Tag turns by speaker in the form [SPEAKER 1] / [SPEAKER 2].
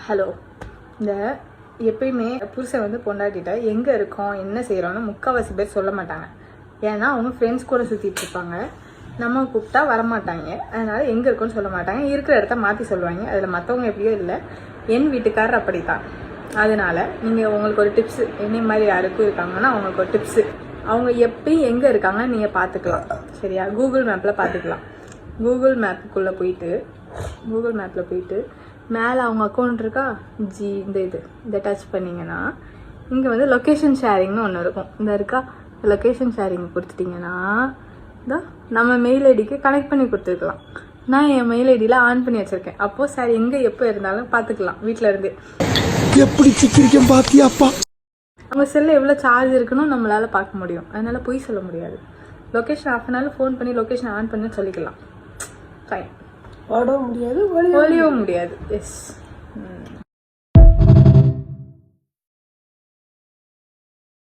[SPEAKER 1] Hello, இந்த எப்பயுமே புருஷன் வந்து பொண்டாட்டிட்ட எங்கே இருக்கோம் என்ன செய்கிறோன்னு முக்கால்வாசி பேர் சொல்ல மாட்டாங்க. ஏன்னா அவங்க ஃப்ரெண்ட்ஸ் கூட சுற்றிட்டு இருப்பாங்க. நம்ம கூப்பிட்டா வரமாட்டாங்க. அதனால் எங்கே இருக்கோன்னு சொல்ல மாட்டாங்க. இருக்கிற இடத்த மாற்றி சொல்லுவாங்க. அதில் மற்றவங்க எப்படியோ இல்லை, என் வீட்டுக்காரர் அப்படி தான். அதனால் நீங்கள் உங்களுக்கு ஒரு டிப்ஸு, என்ன மாதிரி யாருக்கும் இருக்காங்கன்னா அவங்களுக்கு ஒரு டிப்ஸு. அவங்க எப்பயும் எங்கே இருக்காங்கன்னு நீங்கள் பார்த்துக்கலாம். சரியா? கூகுள் மேப்பில் பார்த்துக்கலாம். கூகுள் மேப்புக்குள்ளே போயிட்டு மேலே அவங்க அக்கௌண்ட் இருக்கா, இதை டச் பண்ணிங்கன்னா இங்கே வந்து லொக்கேஷன் ஷேரிங்னு ஒன்று இருக்கும். இந்த இருக்கா, லொக்கேஷன் ஷேரிங் கொடுத்துட்டிங்கன்னா இதான் நம்ம மெயில் ஐடிக்கு கனெக்ட் பண்ணி கொடுத்துருக்கலாம். நான் என் மெயில் ஐடியில் ஆன் பண்ணி வச்சுருக்கேன். அப்போது சார் எங்கே எப்போ இருந்தாலும் பார்த்துக்கலாம் வீட்டில் இருந்து.
[SPEAKER 2] எப்படி சிக்கிரிக்கம் பார்த்தியாப்பா?
[SPEAKER 1] அவங்க செல்லில் எவ்வளோ சார்ஜ் இருக்குன்னு நம்மளால் பார்க்க முடியும். அதனால் பொய் சொல்ல முடியாது. லொக்கேஷன் ஆஃப் பண்ணாலும் ஃபோன் பண்ணி லொக்கேஷன் ஆன் பண்ணி சொல்லிக்கலாம். ஃபைன்.
[SPEAKER 2] ஓடவும் முடியாது,
[SPEAKER 1] ஒளியவும் முடியாது. எஸ்.